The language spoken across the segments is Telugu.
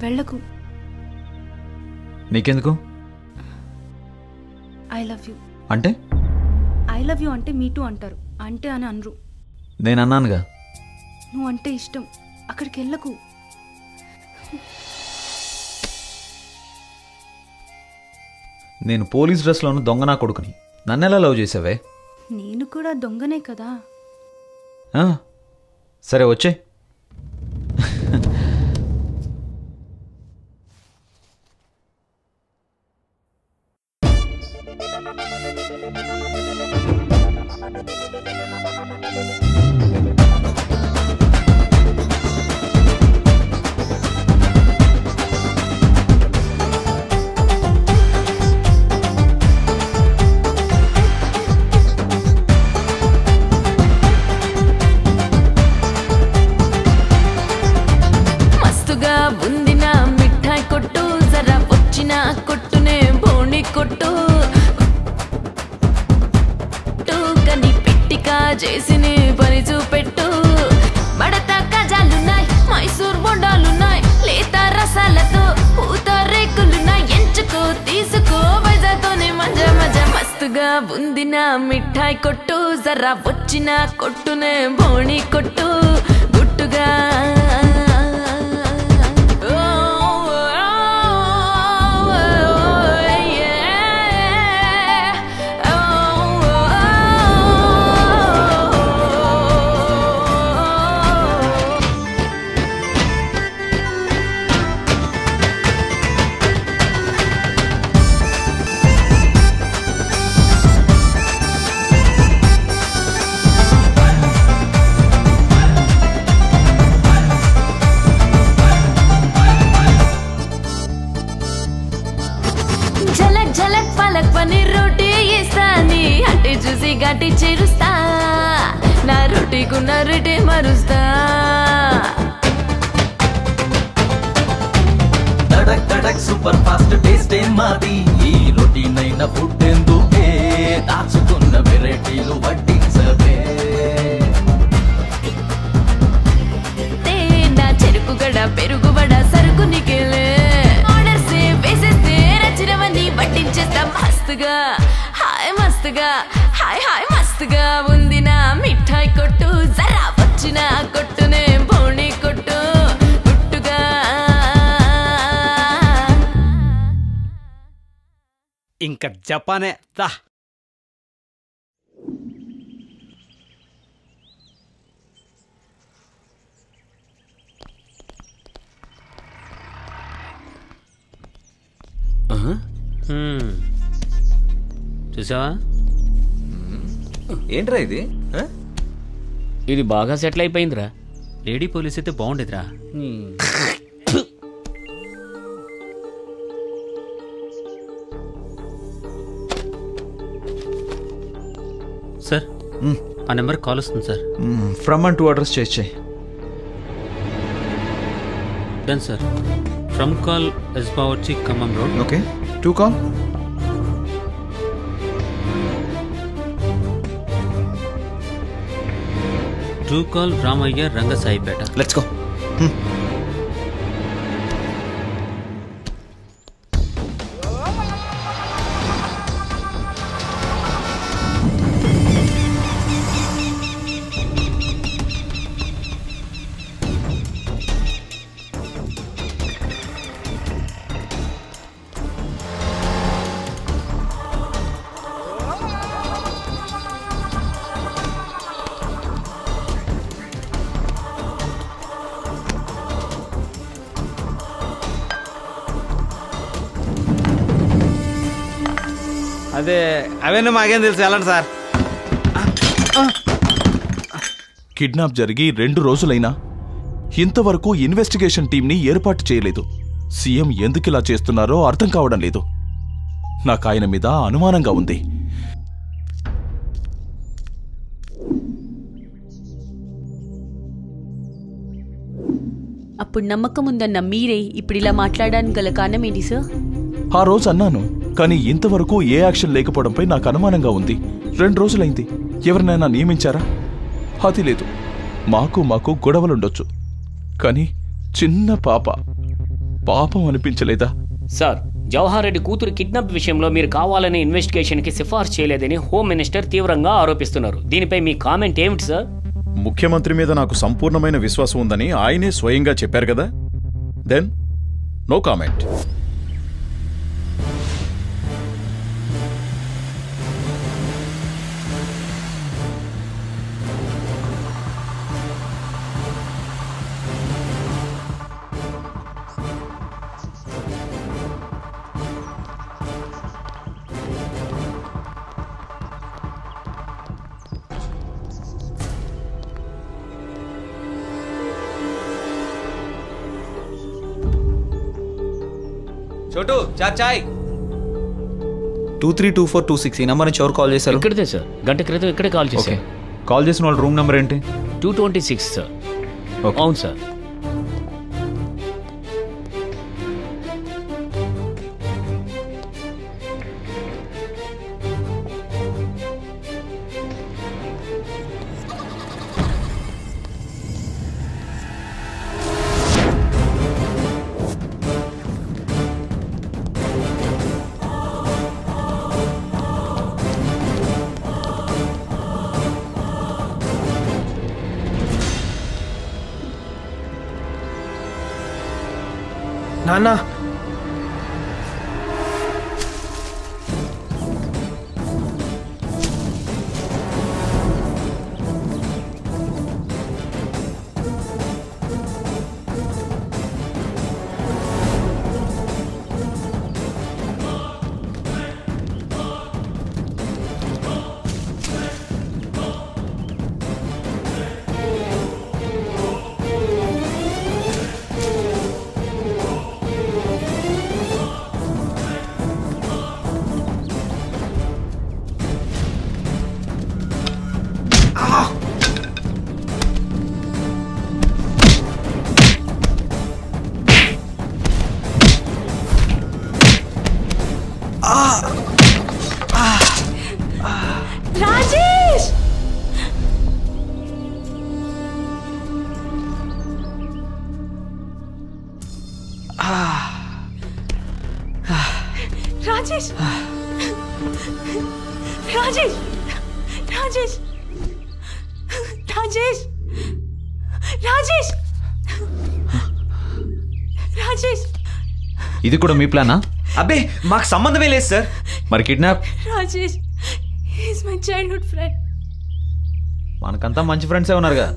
వెళ్ళకు. నీకెందుకు? ఐ లవ్ యూ అంటే? ఐ లవ్ యూ అంటే మీ టూ అంటారు, అంటే అని అనరు. నేను అన్నానుగా. నువ్వు అంటే ఇష్టం, అక్కడికి వెళ్ళకు. నేను పోలీస్ డ్రెస్లోను దొంగ నా కొడుకుని, నన్నెలా లవ్ చేసావే? నేను కూడా దొంగనే కదా. సరే వచ్చే. చేసిని పని చూపెట్టు. మడత కజాలున్నాయి, మైసూర్ బొండాలున్నాయి, లేత రసాలతో పూత రేకులున్నాయి. ఎంచుకో తీసుకో, వైజాతోనే మజా మజా. మస్తుగా ఉంది నా మిఠాయి కొట్టు, జరా వచ్చిన కొట్టునే బోణి కొట్టు గుట్టుగా. గట్టి చేరుస్తా, నా రొటీకున్న రెటే మరుస్తా. తడక్ తడక్ సూపర్ ఫాస్ట్ టేస్ట్ మాది, ఈ రొటీన్ అయిన ఫుడ్ ఎందుకే, దాచుకున్న వెరైటీలు వడ్డించవే. నా చెరుకు గడ పెరుగుబడ సరుకు నికేలే, ఆర్డర్స్ వేసేస్తే నచ్చినవన్నీ వడ్డించేస్తా. మస్తుగా హాయ్ మస్తుగా, హాయ్ హాయ్ మస్తుగా ఉంది నా మిఠాయి కొట్టు, జరా వచ్చిన కొట్టునే బోణి కొట్టు గుట్టుగా. ఇంకా జపానే దా. చూసావా ఏంట్రా ఇది? ఇది బాగా సెటిల్ అయిపోయిందిరా. లేడీ పోలీస్ అయితే బాగుండేదిరా. సార్ ఆ నెంబర్ కాల్ వస్తుంది సార్. ఫ్రమ్ అండ్ 2 అడ్రస్ చేయి. Done sir. ఫ్రమ్ కాల్ ఎస్బావర్చి Khammam road. Okay. 2 call. Two call Ramayya Rangasaipeta. Let's go. అదే అవన్నీ మాకేం తెలుసు, వెళ్ళండి సార్. కిడ్నాప్ జరిగి 2 రోజులైనా ఇంతవరకు ఇన్వెస్టిగేషన్ టీంని ఏర్పాటు చేయలేదు. సీఎం ఎందుకిలా చేస్తున్నారో అర్థం కావడం లేదు. నాకు ఆయన మీద అనుమానంగా ఉంది. అప్పుడు నమ్మకం ఉందన్న మీరే ఇప్పుడు ఇలా మాట్లాడడానికి గల కారణం ఏంటి సార్? ఆ రోజు అన్నాను, కానీ ఇంతవరకు ఏ యాక్షన్ లేకపోవడంపై నాకు అనుమానంగా ఉంది. 2 రోజులైంది. ఎవరినైనా నియమించారా? అది లేదు. మాకు గొడవలుండొచ్చు, కానీ చిన్న పాప పాపం అనిపించలేదా? సార్, జవహర్ రెడ్డి కూతురు కిడ్నాప్ విషయంలో మీరు కావాలని ఇన్వెస్టిగేషన్కి సిఫార్సు చేయలేదని హోమ్ మినిస్టర్ తీవ్రంగా ఆరోపిస్తున్నారు. దీనిపై మీ కామెంట్ ఏమిటి సార్? ముఖ్యమంత్రి మీద నాకు సంపూర్ణమైన విశ్వాసం ఉందని ఆయనే స్వయంగా చెప్పారు కదా. Then no comment. చోటు చాయ్ 232426 ఈ నెంబర్ నుంచి ఎవరు కాల్ చేశారు? ఇక్కడిదే సార్, గంట క్రితం ఇక్కడే కాల్ చేశారు. కాల్ చేసిన వాళ్ళ రూమ్ నెంబర్ ఏంటి? 226 సార్. అవును సార్. నాన్న, రాజేష్! రాజేష్! రాజేష్! రాజేష్! రాజేష్! రాజేష్! రాజేష్! ఇది కూడా మీ ప్లానా? అబ్బే, మాకు సంబంధమే లేదు సార్. మరి kidnap? Rajesh is my childhood friend. మనకంతా మంచి ఫ్రెండ్సే ఉన్నారుగా.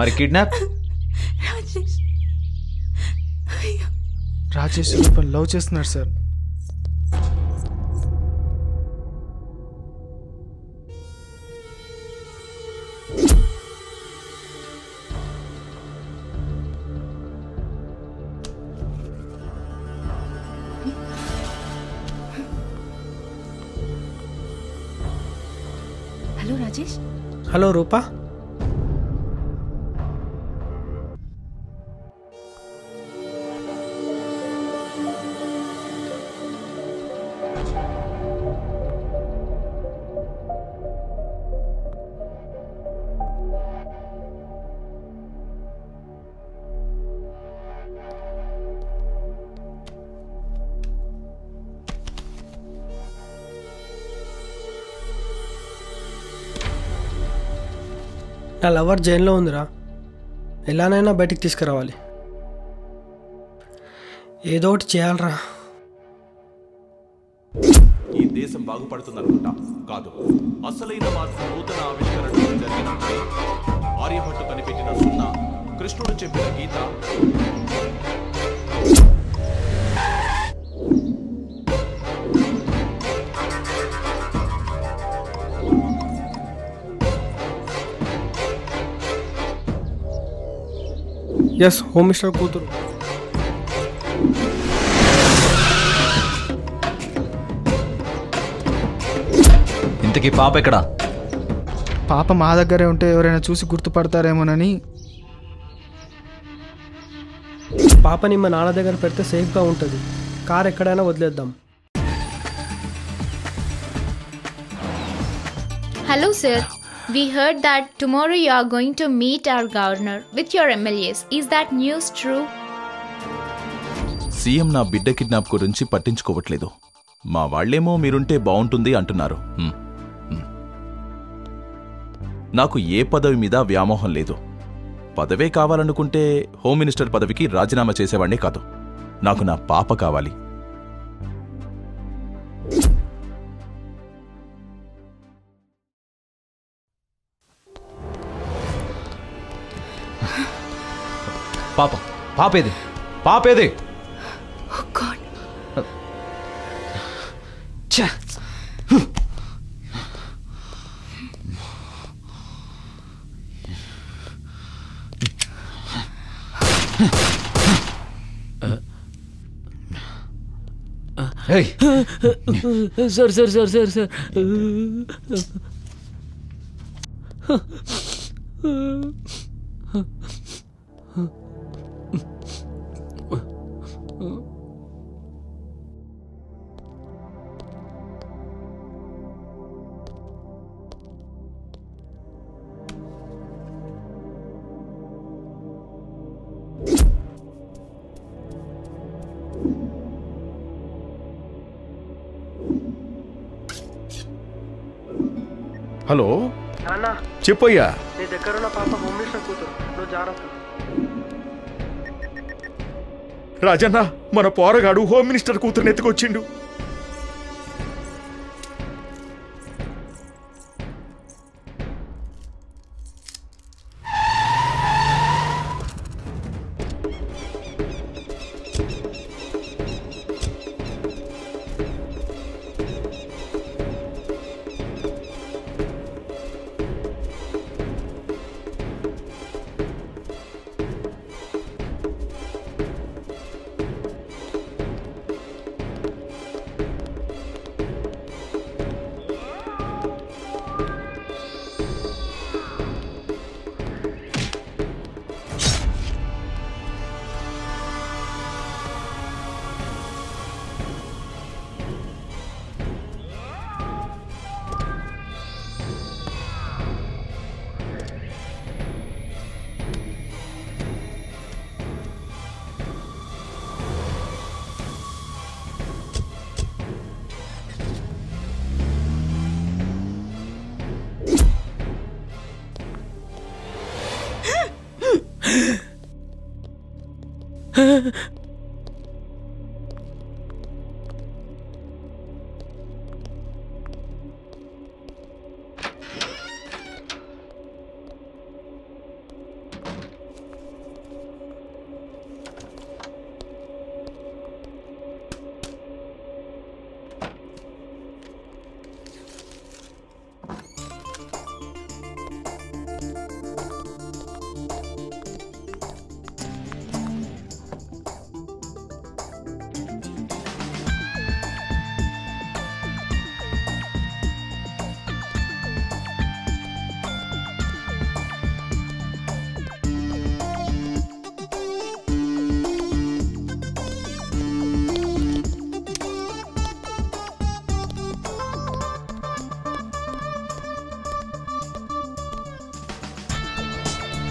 మరి కిడ్నాప్? రాజేష్ రాజేష్ రూపన్ లవ్ చేస్తున్నారు సార్. హలో రాజేష్. హలో రూపా. నా లవర్ జైల్లో ఉందిరా. ఎలానైనా బయటికి తీసుకురావాలి. ఏదో ఒకటి చేయాలరా. ఈ దేశం బాగుపడుతుందనుకుంటా. కాదు, అసలైన మార్పు నూతన ఆవిష్కరణలు జరిగినప్పుడే. ఆర్యభట్టు కనిపెట్టిన సున్నా, కృష్ణుడు చెప్పిన గీత, ఎస్, హోమ్ మినిస్టర్ కూతురు. ఇంతకీ పాప ఎక్కడా? పాప మా దగ్గరే ఉంటే ఎవరైనా చూసి గుర్తుపడతారేమోనని. పాపని మా నాన్న దగ్గర పెడితే సేఫ్గా ఉంటుంది. కార్ ఎక్కడైనా వదిలేద్దాం. Hello sir, we heard that tomorrow you are going to meet our governor with your MLAs. Is that news true? CM నా బిడ్డ కిడ్నాప్ గురించి పట్టించుకోవట్లేదు. మా వాళ్లేమో మీరుంటే బావుంటుంది అంటున్నారు. నాకు ఏ పదవి మీద వ్యామోహం లేదు. పదవే కావాలనుకుంటే హోమ్ మినిస్టర్ పదవికి రాజీనామా చేసేవాణ్ణే కాదు. నాకు నా పాప కావాలి. పాపేది sir sir sir sir sir hello చెప్పయ్యా. నీ దగ్గరున్న పాప హోమ్ మినిస్టర్ కూతురు, నువ్వు జాగ్రత్త. రాజన్న, మన పోరగాడు హోమ్ మినిస్టర్ కూతురుని ఎత్తుకొచ్చిండు.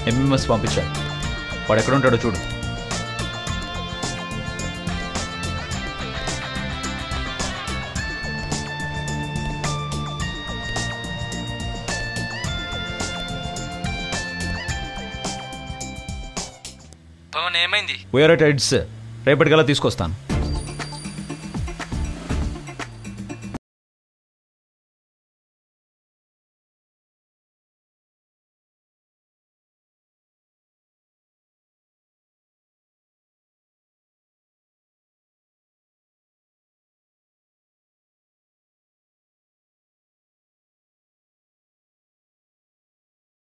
ఎంఎంఎస్ పంపించాడు. వాడు ఎక్కడ ఉంటాడో చూడు. పవన్ ఏమైంది? వేరే టైడ్స్ రేపటికల్లా తీసుకొస్తాను.